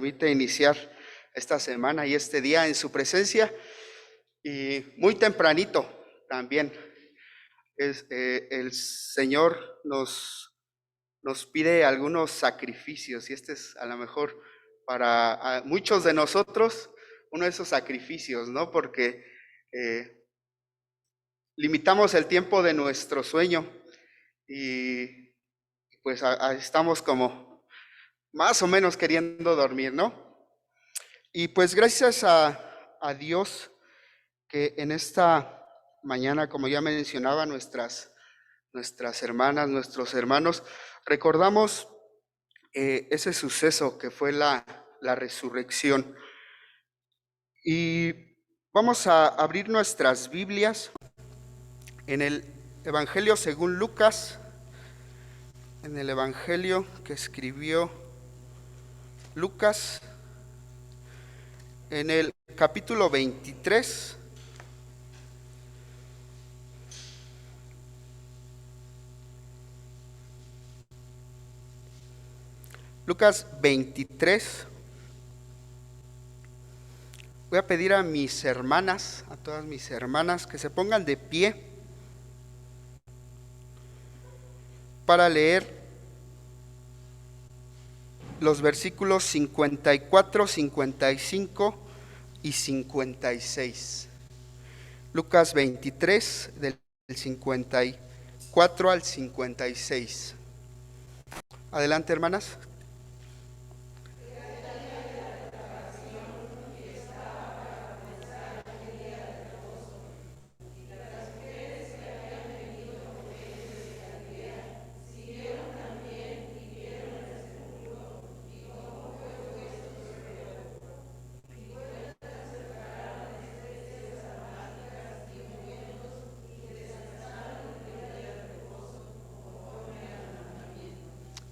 permite iniciar esta semana y este día en su presencia. Y muy tempranito también el Señor nos pide algunos sacrificios, y este es a lo mejor para muchos de nosotros uno de esos sacrificios, ¿no? Porque limitamos el tiempo de nuestro sueño y pues estamos como más o menos queriendo dormir, ¿no? Y pues gracias a Dios que en esta mañana, como ya mencionaba, nuestras hermanas, nuestros hermanos, recordamos ese suceso que fue la resurrección. Y vamos a abrir nuestras Biblias en el Evangelio según Lucas, en el Evangelio que escribió Lucas, en el capítulo 23. Lucas 23. Voy a pedir a mis hermanas, a todas mis hermanas, que se pongan de pie para leer los versículos 54, 55 y 56. Lucas 23, del 54 al 56. Adelante, hermanas.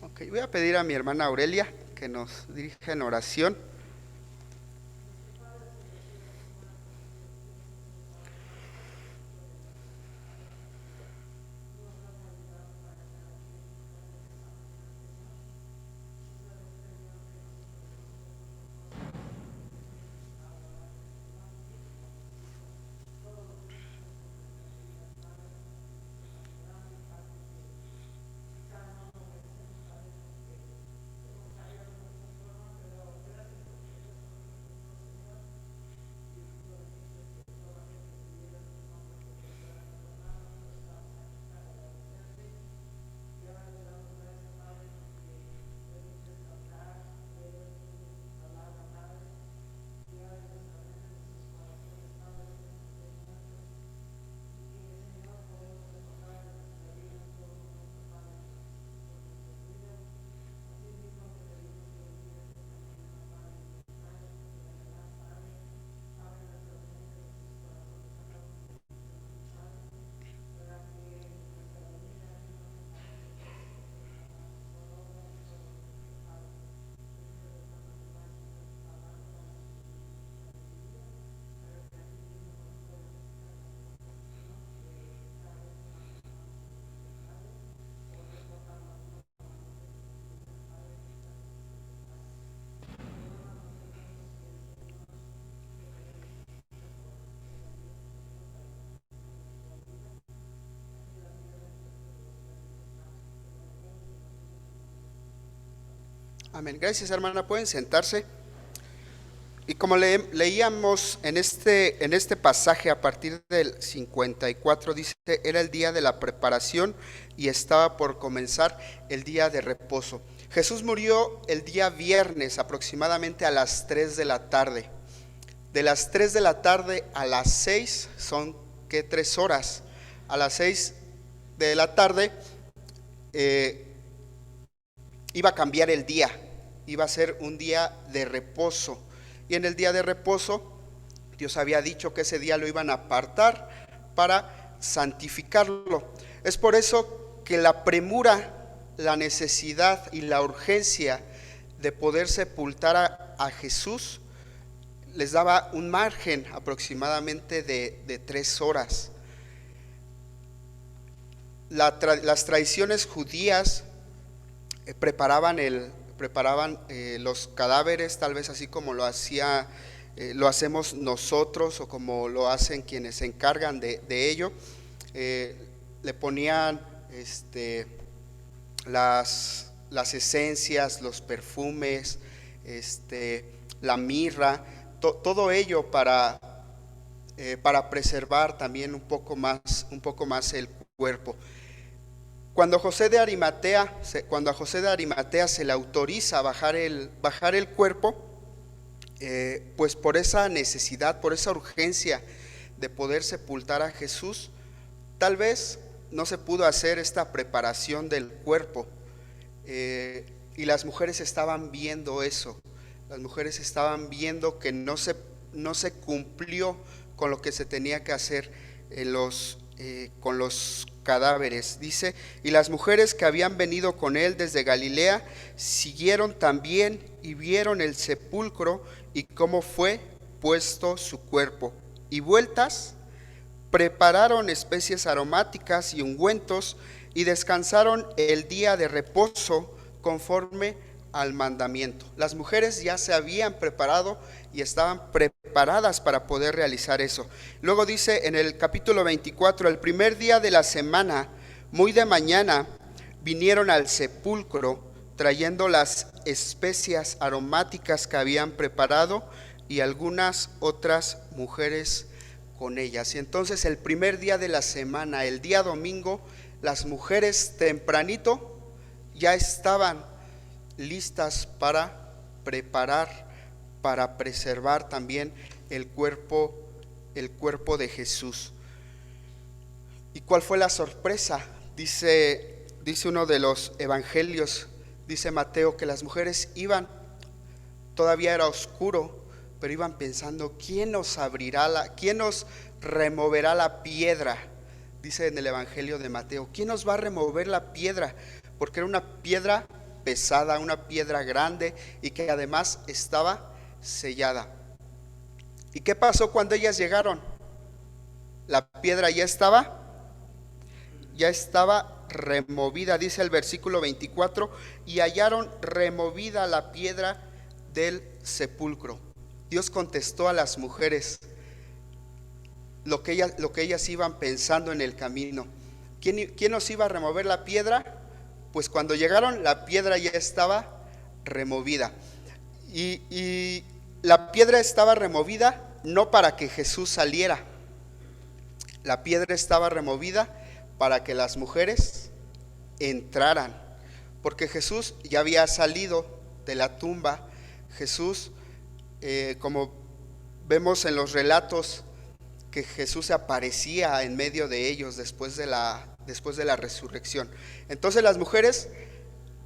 Ok, voy a pedir a mi hermana Aurelia que nos dirija en oración. Amén. Gracias, hermana. Pueden sentarse. Y como leíamos en este pasaje a partir del 54, dice, era el día de la preparación y estaba por comenzar el día de reposo. Jesús murió el día viernes aproximadamente a las 3 de la tarde. De las 3 de la tarde a las 6 son, ¿qué? 3 horas. A las 6 de la tarde iba a cambiar el día, iba a ser un día de reposo. Y en el día de reposo, Dios había dicho que ese día lo iban a apartar para santificarlo. Es por eso que la premura, la necesidad y la urgencia de poder sepultar a Jesús les daba un margen aproximadamente de 3 horas. Las tradiciones judías preparaban preparaban los cadáveres, tal vez así como lo hacemos nosotros o como lo hacen quienes se encargan de ello. Le ponían las esencias, los perfumes, la mirra, todo ello para preservar también un poco más el cuerpo. Cuando a José de Arimatea se le autoriza bajar el cuerpo, pues por esa necesidad, por esa urgencia de poder sepultar a Jesús, tal vez no se pudo hacer esta preparación del cuerpo, y las mujeres estaban viendo eso. Las mujeres estaban viendo que no se cumplió con lo que se tenía que hacer con los cadáveres. Dice: y las mujeres que habían venido con él desde Galilea siguieron también y vieron el sepulcro y cómo fue puesto su cuerpo, y vueltas prepararon especies aromáticas y ungüentos y descansaron el día de reposo conforme al mandamiento. Las mujeres ya se habían preparado y estaban preparadas para poder realizar eso. Luego dice en el capítulo 24: el primer día de la semana, muy de mañana, vinieron al sepulcro trayendo las especias aromáticas que habían preparado y algunas otras mujeres con ellas. Y entonces el primer día de la semana, el día domingo, las mujeres tempranito ya estaban listas para preparar, para preservar también el cuerpo de Jesús. ¿Y cuál fue la sorpresa? Dice uno de los evangelios, dice Mateo, que las mujeres iban, todavía era oscuro, pero iban pensando: ¿quién nos removerá la piedra? Dice en el evangelio de Mateo: ¿quién nos va a remover la piedra? Porque era una piedra pesada, una piedra grande y que además estaba sellada. ¿Y qué pasó cuando ellas llegaron? La piedra ya estaba removida. Dice el versículo 24: y hallaron removida la piedra del sepulcro. Dios contestó a las mujeres lo que ellas iban pensando en el camino. ¿Quién nos iba a remover la piedra? Pues cuando llegaron, la piedra ya estaba removida. Y la piedra estaba removida no para que Jesús saliera. La piedra estaba removida para que las mujeres entraran, porque Jesús ya había salido de la tumba. Jesús, como vemos en los relatos, que Jesús se aparecía en medio de ellos después de la resurrección. Entonces las mujeres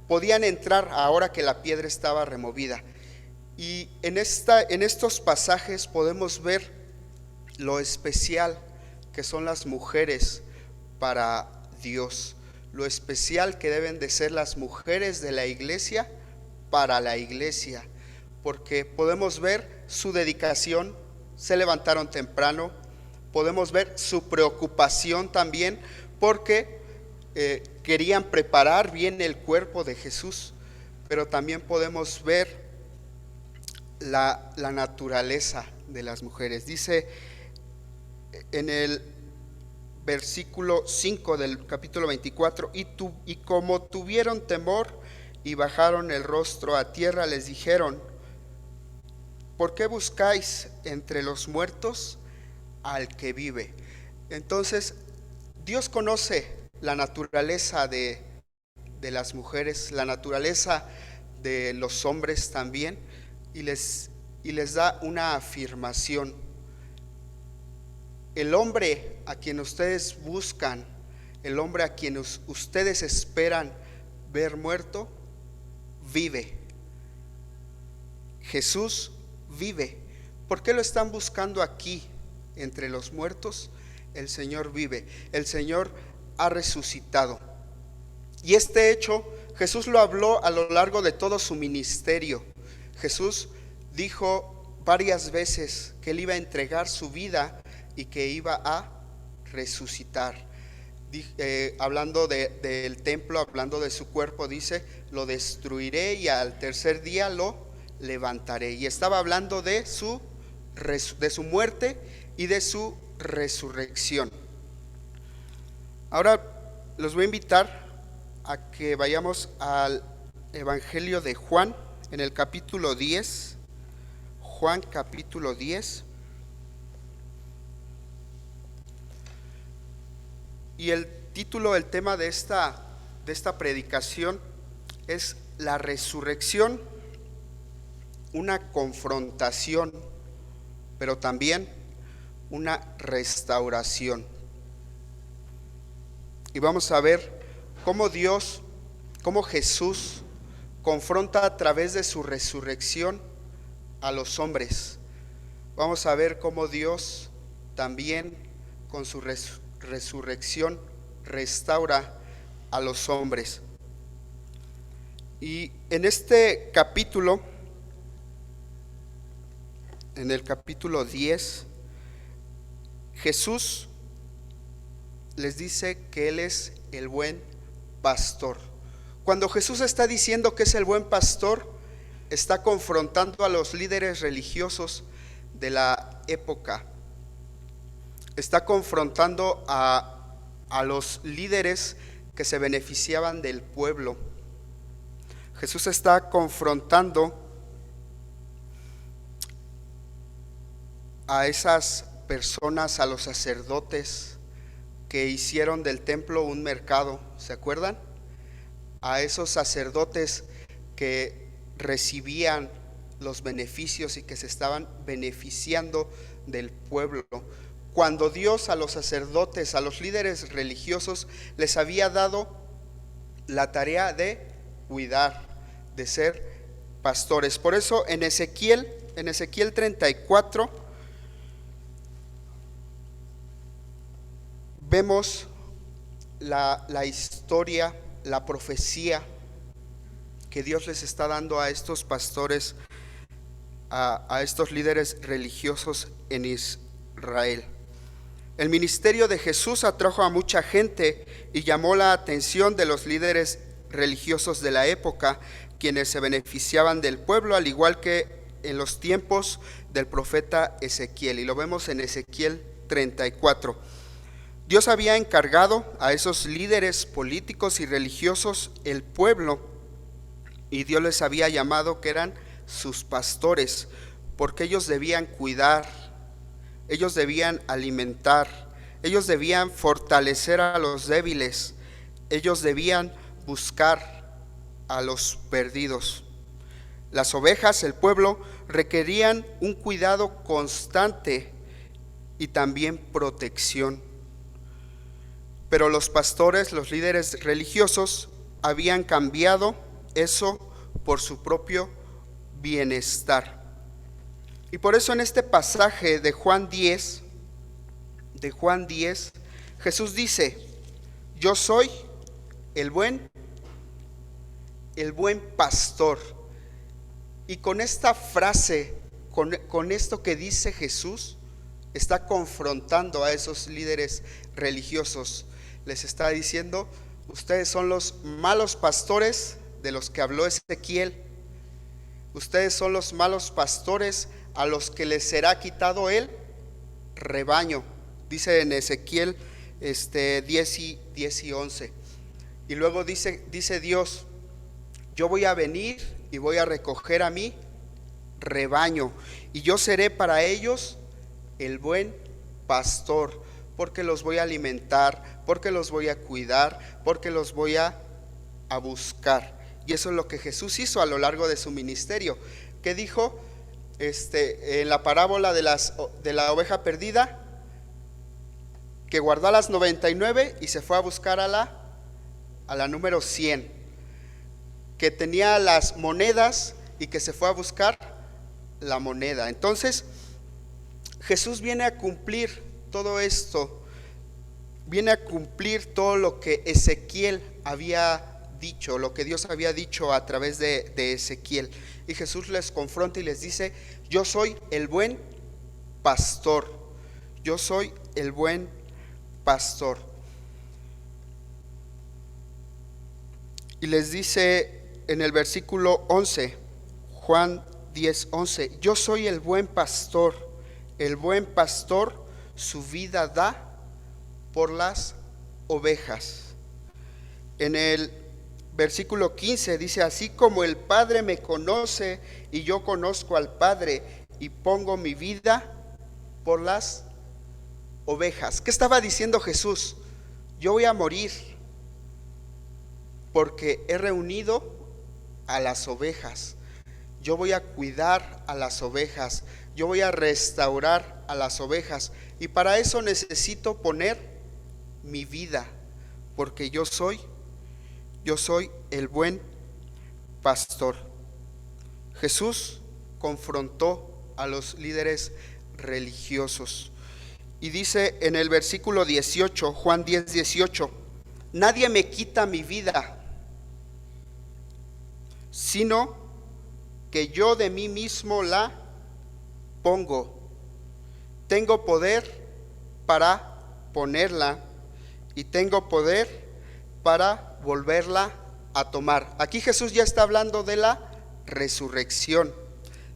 podían entrar ahora que la piedra estaba removida. Y en estos pasajes podemos ver lo especial que son las mujeres para Dios, lo especial que deben de ser las mujeres de la iglesia para la iglesia, porque podemos ver su dedicación. Se levantaron temprano, podemos ver su preocupación también, porque querían preparar bien el cuerpo de Jesús, pero también podemos ver la naturaleza de las mujeres. Dice en el versículo 5 del capítulo 24: y como tuvieron temor y bajaron el rostro a tierra, les dijeron: ¿por qué buscáis entre los muertos al que vive? Entonces Dios conoce la naturaleza de las mujeres, la naturaleza de los hombres también, y les da una afirmación: el hombre a quien ustedes buscan, el hombre a quien ustedes esperan ver muerto, vive. Jesús vive. ¿Por qué lo están buscando aquí entre los muertos? El Señor vive, el Señor ha resucitado. Y este hecho Jesús lo habló a lo largo de todo su ministerio. Jesús dijo varias veces que Él iba a entregar su vida y que iba a resucitar. hablando del templo, hablando de su cuerpo, dice, lo destruiré y al tercer día lo levantaré. Y estaba hablando de su muerte y de su resurrección. Ahora los voy a invitar a que vayamos al Evangelio de Juan, en el capítulo 10. Juan capítulo 10. Y el título, el tema de esta predicación es la resurrección, una confrontación, pero también una restauración. Y vamos a ver cómo Jesús confronta a través de su resurrección a los hombres. Vamos a ver cómo Dios también con su resurrección restaura a los hombres. Y en este capítulo, en el capítulo 10, Jesús les dice que Él es el buen pastor. Cuando Jesús está diciendo que es el buen pastor, está confrontando a los líderes religiosos de la época. Está confrontando a los líderes que se beneficiaban del pueblo. Jesús está confrontando a esas personas, a los sacerdotes que hicieron del templo un mercado, ¿se acuerdan? A esos sacerdotes que recibían los beneficios y que se estaban beneficiando del pueblo. Cuando Dios a los sacerdotes, a los líderes religiosos, les había dado la tarea de cuidar, de ser pastores. Por eso en Ezequiel 34 vemos la historia, la profecía que Dios les está dando a estos pastores, a estos líderes religiosos en Israel. El ministerio de Jesús atrajo a mucha gente y llamó la atención de los líderes religiosos de la época, quienes se beneficiaban del pueblo, al igual que en los tiempos del profeta Ezequiel. Y lo vemos en Ezequiel 34. Dios había encargado a esos líderes políticos y religiosos el pueblo, y Dios les había llamado que eran sus pastores, porque ellos debían cuidar, ellos debían alimentar, ellos debían fortalecer a los débiles, ellos debían buscar a los perdidos. Las ovejas, el pueblo, requerían un cuidado constante y también protección. Pero los pastores, los líderes religiosos, habían cambiado eso por su propio bienestar. Y por eso en este pasaje de Juan 10, Jesús dice: yo soy el buen pastor. Y con esta frase, con esto que dice Jesús, está confrontando a esos líderes religiosos. Les está diciendo: ustedes son los malos pastores de los que habló Ezequiel. Ustedes son los malos pastores a los que les será quitado el rebaño. Dice en Ezequiel 10 y 11. Y luego dice Dios: yo voy a venir y voy a recoger a mi rebaño, y yo seré para ellos el buen pastor, porque los voy a alimentar, porque los voy a cuidar, porque los voy a buscar. Y eso es lo que Jesús hizo a lo largo de su ministerio. ¿Qué dijo en la parábola de la oveja perdida? Que guardó a las 99 y se fue a buscar a la número 100. Que tenía las monedas y que se fue a buscar la moneda. Entonces Jesús viene a cumplir todo esto, viene a cumplir todo lo que Ezequiel había dicho, lo que Dios había dicho a través de Ezequiel. Y Jesús les confronta y les dice: yo soy el buen pastor, yo soy el buen pastor. y les dice en el versículo 11, Juan 10:11, yo soy el buen pastor su vida da por las ovejas. En el versículo 15 dice, así como el Padre me conoce y yo conozco al Padre y pongo mi vida por las ovejas. ¿Qué estaba diciendo Jesús? Yo voy a morir porque he reunido a las ovejas. Yo voy a cuidar a las ovejas. Yo voy a restaurar a las ovejas. Y para eso necesito poner mi vida, porque yo soy el buen pastor. Jesús confrontó a los líderes religiosos. Y dice en el versículo 18, Juan 10:18, nadie me quita mi vida, sino que yo de mí mismo la pongo. Tengo poder para ponerla y tengo poder para volverla a tomar. Aquí Jesús ya está hablando de la resurrección,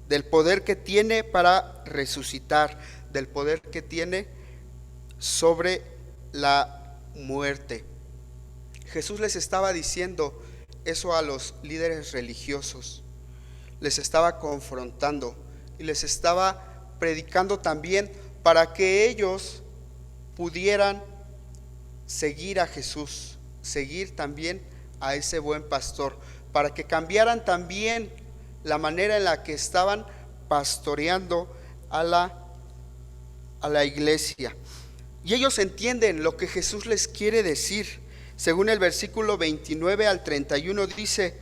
del poder que tiene para resucitar, del poder que tiene sobre la muerte. Jesús les estaba diciendo eso a los líderes religiosos, les estaba confrontando y les estaba predicando también para que ellos pudieran seguir a Jesús, seguir también a ese buen pastor, para que cambiaran también la manera en la que estaban pastoreando a la iglesia. Y ellos entienden lo que Jesús les quiere decir. Según el versículo 29 al 31 dice,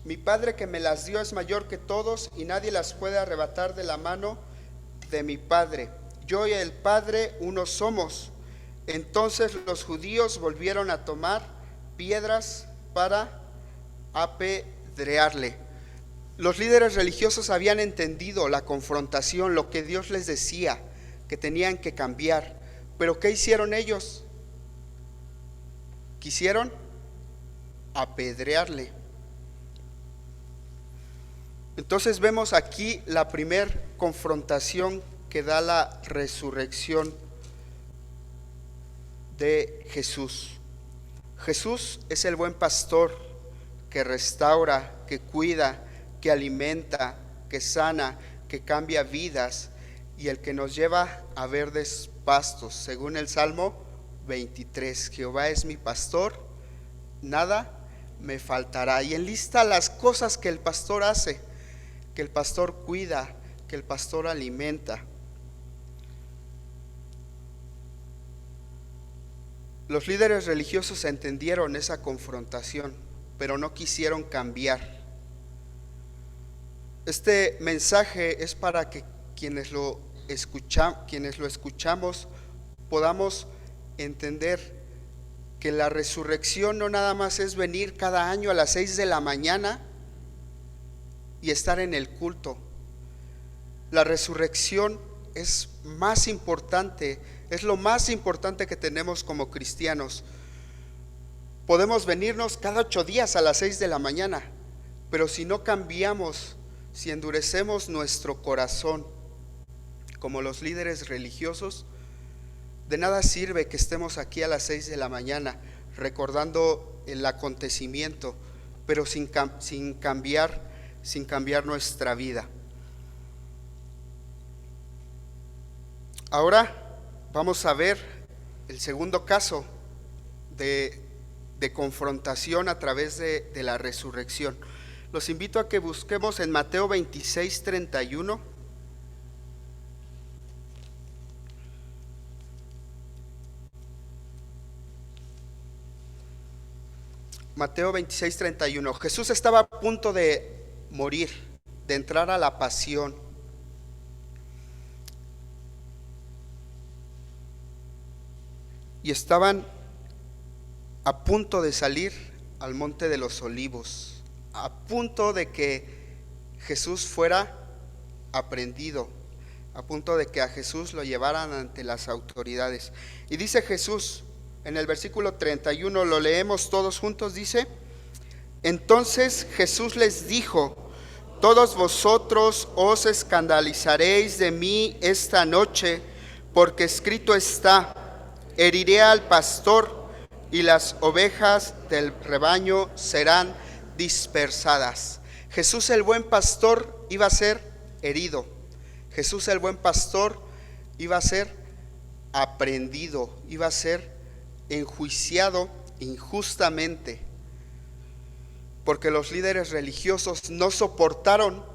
mi Padre que me las dio es mayor que todos y nadie las puede arrebatar de la mano de mi Padre. Yo y el Padre uno somos. Entonces los judíos volvieron a tomar piedras para apedrearle. Los líderes religiosos habían entendido la confrontación, lo que Dios les decía, que tenían que cambiar. Pero ¿qué hicieron ellos? Quisieron apedrearle. Entonces vemos aquí la primer confrontación que da la resurrección de Jesús. Jesús es el buen pastor que restaura, que cuida, que alimenta, que sana, que cambia vidas y el que nos lleva a verdes pastos. Según el Salmo 23, Jehová es mi pastor, nada me faltará. Y enlista las cosas que el pastor hace, que el pastor cuida, que el pastor alimenta. Los líderes religiosos entendieron esa confrontación, pero no quisieron cambiar. Este mensaje es para que quienes lo escuchamos podamos entender que la resurrección no nada más es venir cada año a las 6 de la mañana y estar en el culto. La resurrección es más importante, es lo más importante que tenemos como cristianos. Podemos venirnos cada 8 días a las 6 de la mañana, pero si no cambiamos, si endurecemos nuestro corazón como los líderes religiosos, de nada sirve que estemos aquí a las 6 de la mañana recordando el acontecimiento, pero sin cambiar nuestra vida. Ahora vamos a ver el segundo caso de confrontación a través de la resurrección. Los invito a que busquemos en Mateo 26:31. Mateo 26:31. Jesús estaba a punto de morir, de entrar a la pasión. Y estaban a punto de salir al monte de los olivos, a punto de que Jesús fuera aprehendido, a punto de que a Jesús lo llevaran ante las autoridades. Y dice Jesús en el versículo 31, lo leemos todos juntos, dice: entonces Jesús les dijo: todos vosotros os escandalizaréis de mí esta noche, porque escrito está: heriré al pastor y las ovejas del rebaño serán dispersadas. Jesús el buen pastor iba a ser herido. Jesús el buen pastor iba a ser aprehendido, iba a ser enjuiciado injustamente, porque los líderes religiosos no soportaron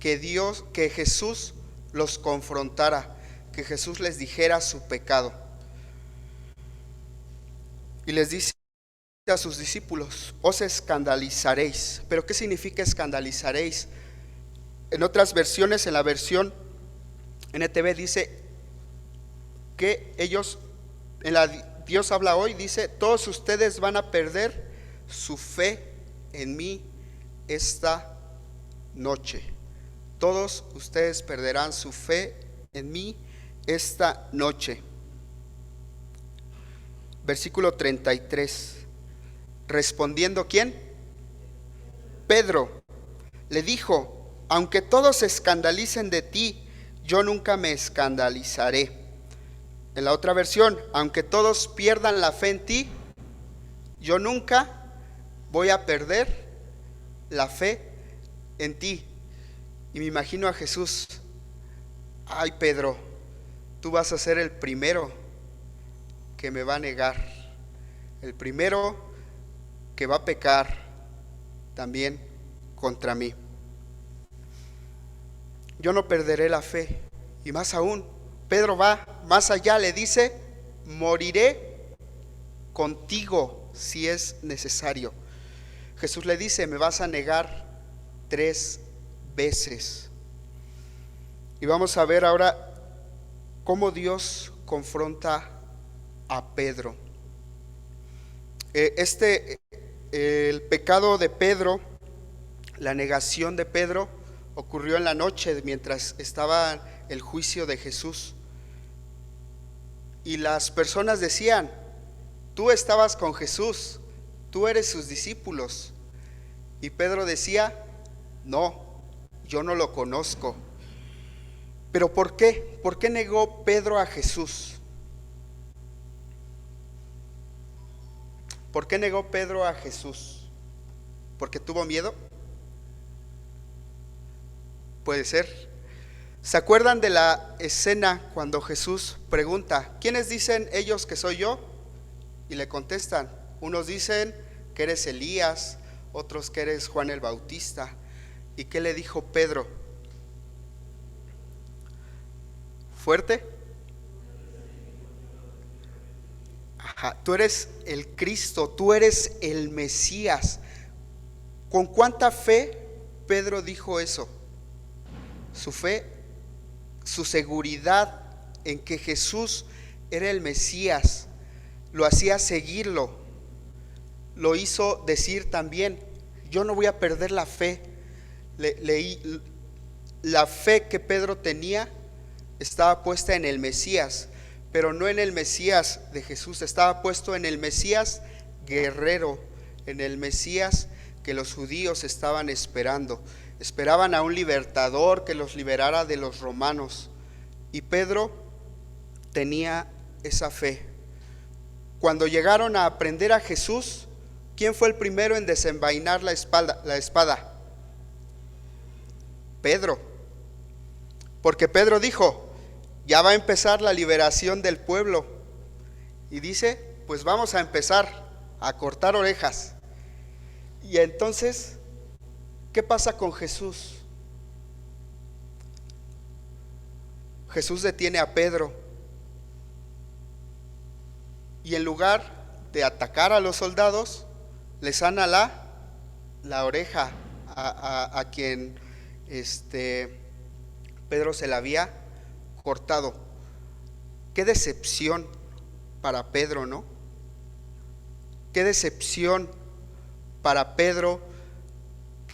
que Jesús los confrontara, que Jesús les dijera su pecado. Y les dice a sus discípulos: os escandalizaréis. ¿Pero qué significa escandalizaréis? En otras versiones, en la versión NTV dice que ellos, en la Dios habla hoy, dice: todos ustedes van a perder su fe en mí esta noche. Todos ustedes perderán su fe en mí esta noche. Versículo 33. Respondiendo, ¿quién? Pedro le dijo: aunque todos se escandalicen de ti, yo nunca me escandalizaré. En la otra versión: aunque todos pierdan la fe en ti, yo nunca voy a perder la fe en ti. Y me imagino a Jesús: ay, Pedro, tú vas a ser el primero que me va a negar, el primero que va a pecar también contra mí. Yo no perderé la fe. Y más aún, Pedro va más allá, le dice: moriré contigo si es necesario. Jesús le dice: me vas a negar 3 veces. Y vamos a ver ahora cómo Dios confronta a Pedro. El pecado de Pedro, la negación de Pedro, ocurrió en la noche mientras estaba el juicio de Jesús. Y las personas decían: tú estabas con Jesús, tú eres sus discípulos. Y Pedro decía: no, yo no lo conozco. ¿Pero por qué? ¿Por qué negó Pedro a Jesús? ¿Por qué negó Pedro a Jesús? ¿Porque tuvo miedo? Puede ser. ¿Se acuerdan de la escena cuando Jesús pregunta: ¿quiénes dicen ellos que soy yo? Y le contestan: unos dicen que eres Elías, otros que eres Juan el Bautista. ¿Y qué le dijo Pedro? ¿Fuerte? Ajá, tú eres el Cristo, tú eres el Mesías. ¿Con cuánta fe Pedro dijo eso? Su fe, su seguridad en que Jesús era el Mesías, lo hacía seguirlo, lo hizo decir también: yo no voy a perder la fe. Leí la fe que Pedro tenía, estaba puesta en el Mesías, pero no en el Mesías de Jesús, estaba puesto en el Mesías guerrero, en el Mesías que los judíos estaban esperando. Esperaban a un libertador que los liberara de los romanos. Y Pedro tenía esa fe. Cuando llegaron a prender a Jesús, ¿quién fue el primero en desenvainar la espada? Pedro. Porque Pedro dijo: ya va a empezar la liberación del pueblo. Y dice: pues vamos a empezar a cortar orejas. Y entonces, ¿qué pasa con Jesús? Jesús detiene a Pedro y en lugar de atacar a los soldados, le sana la oreja a quien Pedro se la había cortado. Qué decepción para Pedro, ¿no? Qué decepción para Pedro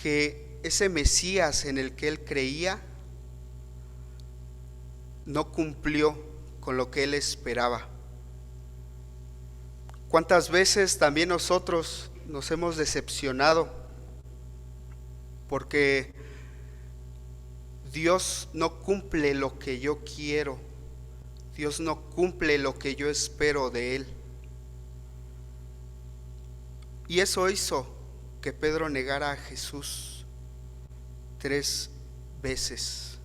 que ese Mesías en el que él creía no cumplió con lo que él esperaba. ¿Cuántas veces también nosotros nos hemos decepcionado porque Dios no cumple lo que yo quiero? Dios no cumple lo que yo espero de Él. Y eso hizo que Pedro negara a Jesús 3 veces.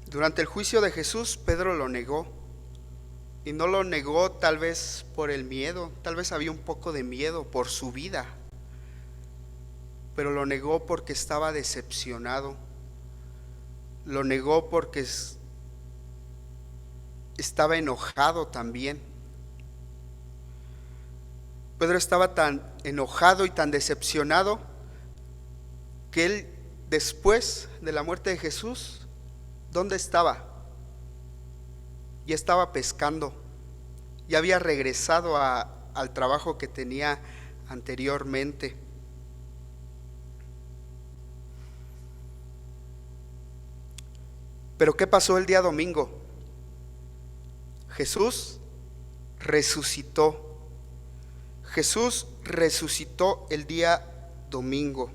Durante el juicio de Jesús, Pedro lo negó. Y no lo negó tal vez por el miedo, tal vez había un poco de miedo por su vida, pero lo negó porque estaba decepcionado. Lo negó porque estaba enojado también. Pedro estaba tan enojado y tan decepcionado que él, después de la muerte de Jesús, ¿dónde estaba? Ya estaba pescando, ya había regresado al trabajo que tenía anteriormente. Pero ¿qué pasó el día domingo? Jesús resucitó. Jesús resucitó el día domingo.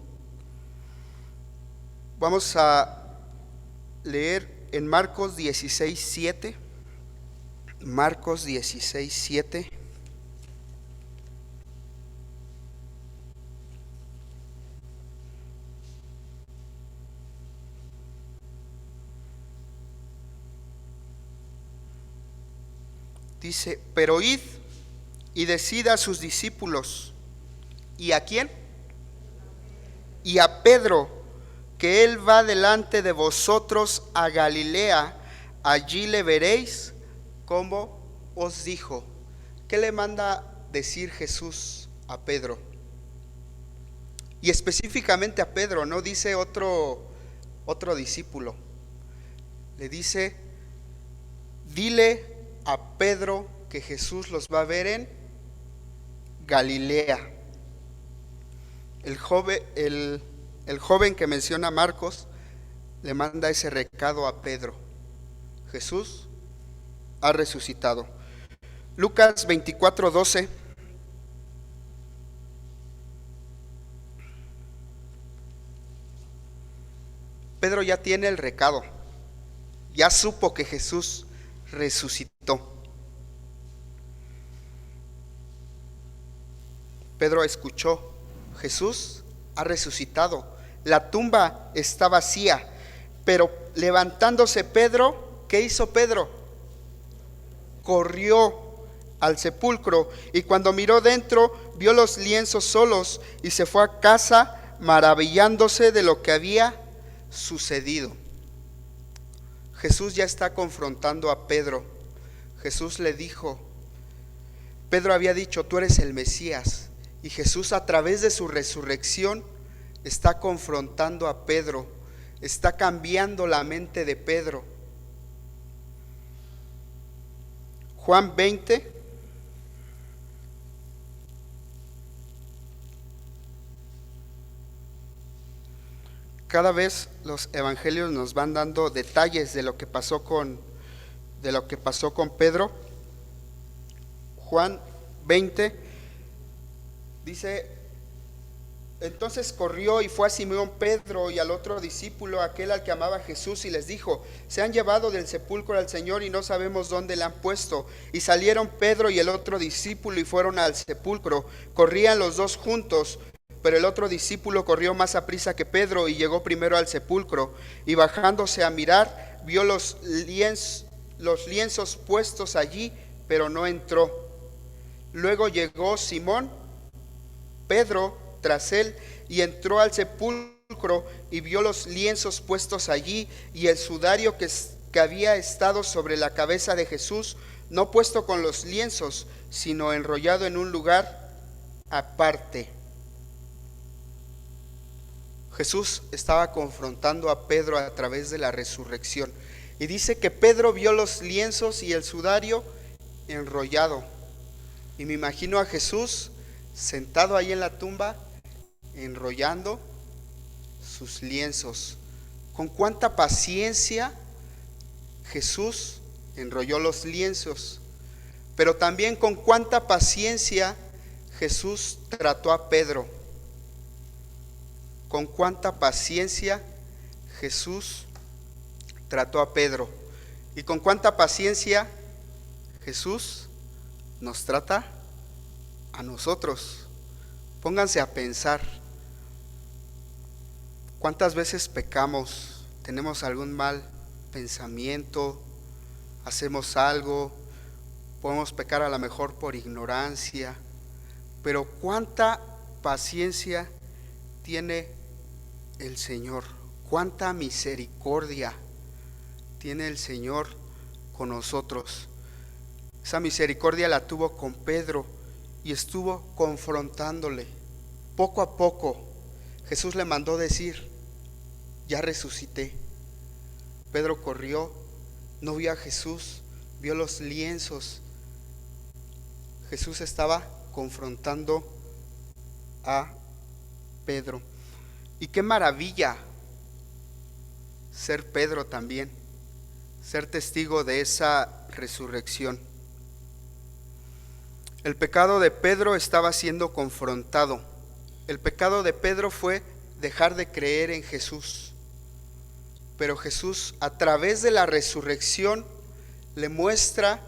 Vamos a leer en Marcos 16:7. Marcos 16:7. Dice: pero id y decid a sus discípulos. ¿Y a quién? Y a Pedro, que él va delante de vosotros a Galilea, allí le veréis como os dijo. ¿Qué le manda decir Jesús a Pedro? Y específicamente a Pedro, no dice otro discípulo. Le dice: dile a Pedro que Jesús los va a ver en Galilea. El joven que menciona Marcos le manda ese recado a Pedro. Jesús ha resucitado. Lucas 24:12. Pedro ya tiene el recado, ya supo que Jesús resucitó. Pedro escuchó: Jesús ha resucitado, la tumba está vacía. Pero levantándose Pedro, ¿qué hizo Pedro? Corrió al sepulcro, y cuando miró dentro, vio los lienzos solos, y se fue a casa maravillándose de lo que había sucedido. Jesús ya está confrontando a Pedro. Jesús le dijo, Pedro había dicho: tú eres el Mesías. Y Jesús, a través de su resurrección, está confrontando a Pedro, está cambiando la mente de Pedro. Juan 20. Cada vez los evangelios nos van dando detalles de lo que pasó con Pedro. Juan 20 dice: entonces corrió y fue a Simón Pedro y al otro discípulo, aquel al que amaba Jesús, y les dijo: se han llevado del sepulcro al Señor y no sabemos dónde le han puesto. Y salieron Pedro y el otro discípulo y fueron al sepulcro. Corrían los dos juntos, pero el otro discípulo corrió más aprisa que Pedro y llegó primero al sepulcro. Y bajándose a mirar, vio los lienzos puestos allí, pero no entró. Luego llegó Simón Pedro tras él y entró al sepulcro y vio los lienzos puestos allí y el sudario que había estado sobre la cabeza de Jesús, no puesto con los lienzos, sino enrollado en un lugar aparte. Jesús estaba confrontando a Pedro a través de la resurrección, y dice que Pedro vio los lienzos y el sudario enrollado. Y me imagino a Jesús sentado ahí en la tumba, enrollando sus lienzos. Con cuánta paciencia Jesús enrolló los lienzos, pero también con cuánta paciencia Jesús trató a Pedro. Con cuánta paciencia Jesús trató a Pedro. Y con cuánta paciencia Jesús nos trata a nosotros. Pónganse a pensar. ¿Cuántas veces pecamos? Tenemos algún mal pensamiento, hacemos algo, podemos pecar a lo mejor por ignorancia, pero cuánta paciencia tiene el Señor, cuánta misericordia tiene el Señor con nosotros. Esa misericordia la tuvo con Pedro y estuvo confrontándole. Poco a poco Jesús le mandó decir: ya resucité. Pedro corrió, no vio a Jesús, vio los lienzos. Jesús estaba confrontando a Pedro. Y qué maravilla ser Pedro también, ser testigo de esa resurrección. El pecado de Pedro estaba siendo confrontado. El pecado de Pedro fue dejar de creer en Jesús. Pero Jesús, a través de la resurrección, le muestra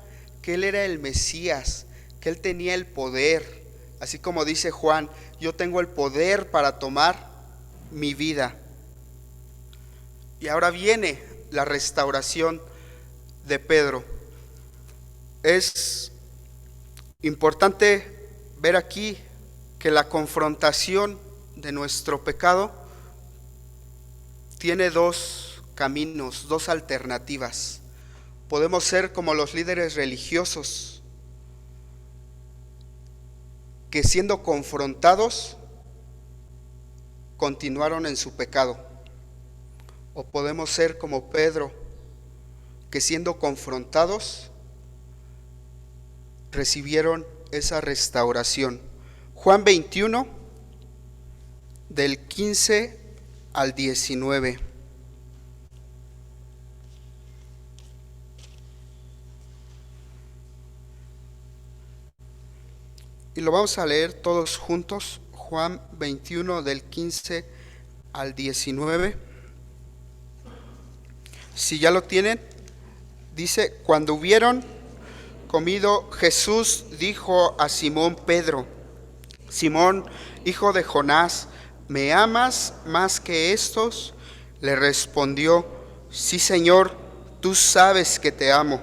que Él era el Mesías, que Él tenía el poder. Así como dice Juan: yo tengo el poder para tomar mi vida. Y ahora viene la restauración de Pedro. Es importante ver aquí que la confrontación de nuestro pecado tiene dos caminos, dos alternativas. Podemos ser como los líderes religiosos que, siendo confrontados, continuaron en su pecado. O podemos ser como Pedro, que siendo confrontados recibieron esa restauración. Juan 21, del 15 al 19. Y lo vamos a leer todos juntos. Juan 21, del 15 al 19. Si ya lo tienen, dice: cuando hubieron comido, Jesús dijo a Simón Pedro: Simón, hijo de Jonás, ¿me amas más que estos? Le respondió: sí, Señor, tú sabes que te amo.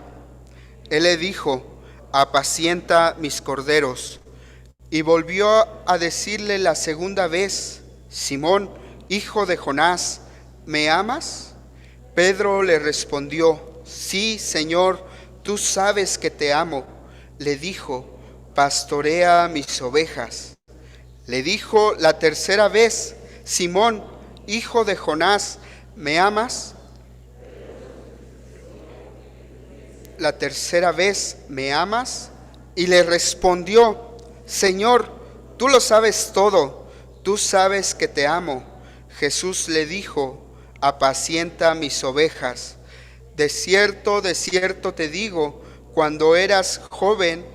Él le dijo: apacienta mis corderos. Y volvió a decirle la segunda vez: Simón, hijo de Jonás, ¿me amas? Pedro le respondió: sí, Señor, tú sabes que te amo. Le dijo: pastorea mis ovejas. Le dijo la tercera vez: Simón, hijo de Jonás, ¿me amas? La tercera vez: ¿me amas? Y le respondió: Señor, tú lo sabes todo, tú sabes que te amo. Jesús le dijo: apacienta mis ovejas. De cierto te digo, cuando eras joven,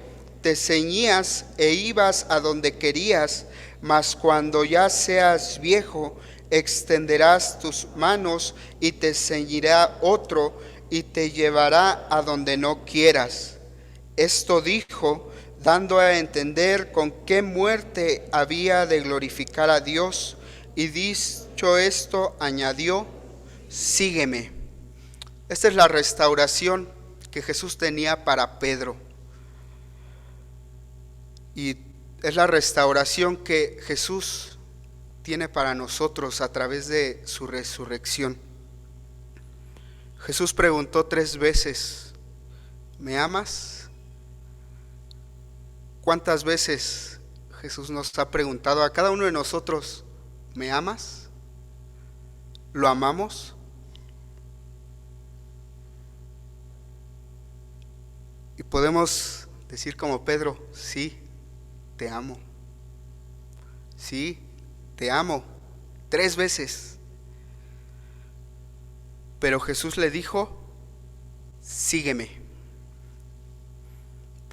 te ceñías e ibas a donde querías, mas cuando ya seas viejo, extenderás tus manos y te ceñirá otro y te llevará a donde no quieras. Esto dijo, dando a entender con qué muerte había de glorificar a Dios, y dicho esto, añadió: sígueme. Esta es la restauración que Jesús tenía para Pedro. Y es la restauración que Jesús tiene para nosotros a través de su resurrección. Jesús preguntó 3 veces: ¿me amas? ¿Cuántas veces Jesús nos ha preguntado a cada uno de nosotros: ¿me amas? ¿Lo amamos? Y podemos decir como Pedro: sí, te amo. Sí, te amo. 3 veces. Pero Jesús le dijo: sígueme.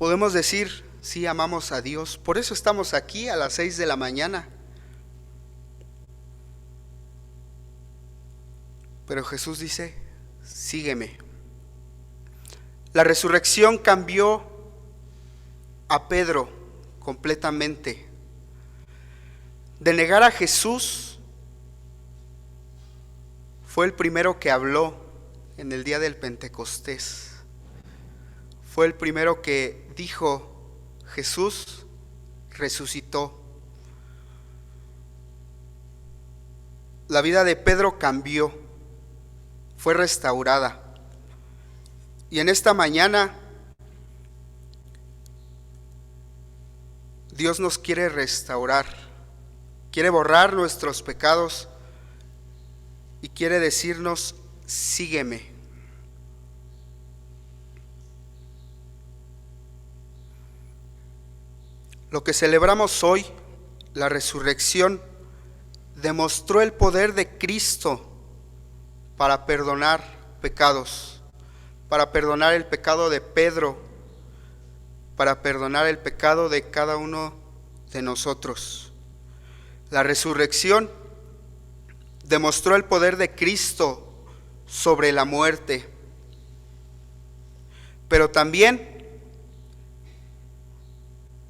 podemos decir, sí, amamos a Dios. Por eso estamos aquí a las 6 de la mañana. Pero Jesús dice, sígueme. La resurrección cambió a Pedro completamente. De negar a Jesús, fue el primero que habló en el día del Pentecostés. Fue el primero que dijo, Jesús resucitó. La vida de Pedro cambió, fue restaurada. Y en esta mañana Dios nos quiere restaurar, quiere borrar nuestros pecados y quiere decirnos, sígueme. Lo que celebramos hoy, la resurrección, demostró el poder de Cristo para perdonar pecados, para perdonar el pecado de Pedro, para perdonar el pecado de cada uno de nosotros. La resurrección demostró el poder de Cristo sobre la muerte, pero también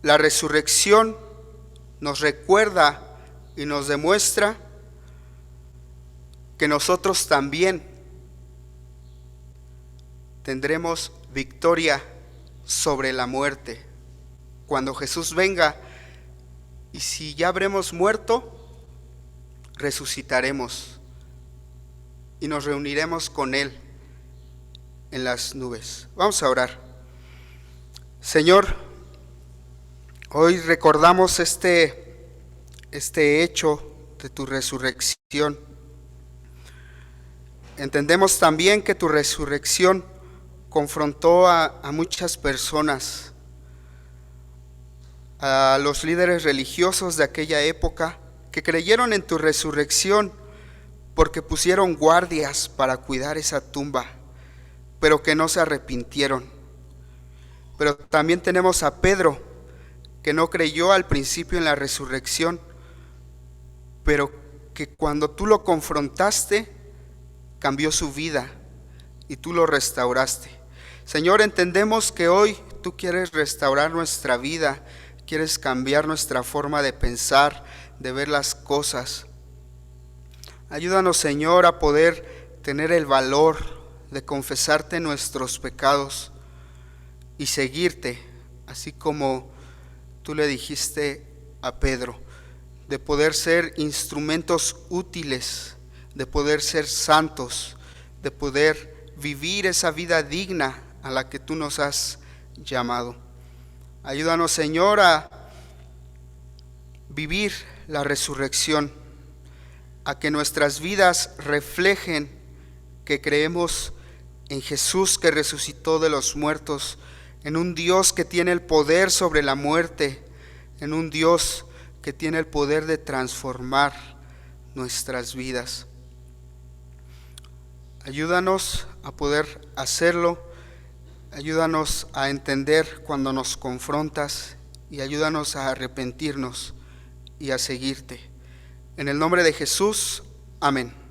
la resurrección nos recuerda y nos demuestra que nosotros también tendremos victoria sobre la muerte cuando Jesús venga. Y si ya habremos muerto, resucitaremos y nos reuniremos con Él en las nubes. Vamos a orar. Señor, hoy recordamos este hecho de tu resurrección. Entendemos también que tu resurrección confrontó a muchas personas, a los líderes religiosos de aquella época que creyeron en tu resurrección porque pusieron guardias para cuidar esa tumba, pero que no se arrepintieron. Pero también tenemos a Pedro, que no creyó al principio en la resurrección, pero que cuando tú lo confrontaste, cambió su vida y tú lo restauraste. Señor, entendemos que hoy tú quieres restaurar nuestra vida, quieres cambiar nuestra forma de pensar, de ver las cosas. Ayúdanos, Señor, a poder tener el valor de confesarte nuestros pecados y seguirte, así como tú le dijiste a Pedro, de poder ser instrumentos útiles, de poder ser santos, de poder vivir esa vida digna a la que tú nos has llamado. Ayúdanos, Señor, a vivir la resurrección, a que nuestras vidas reflejen que creemos en Jesús que resucitó de los muertos, en un Dios que tiene el poder sobre la muerte, en un Dios que tiene el poder de transformar nuestras vidas. Ayúdanos a poder hacerlo, ayúdanos a entender cuando nos confrontas y ayúdanos a arrepentirnos y a seguirte. En el nombre de Jesús, amén.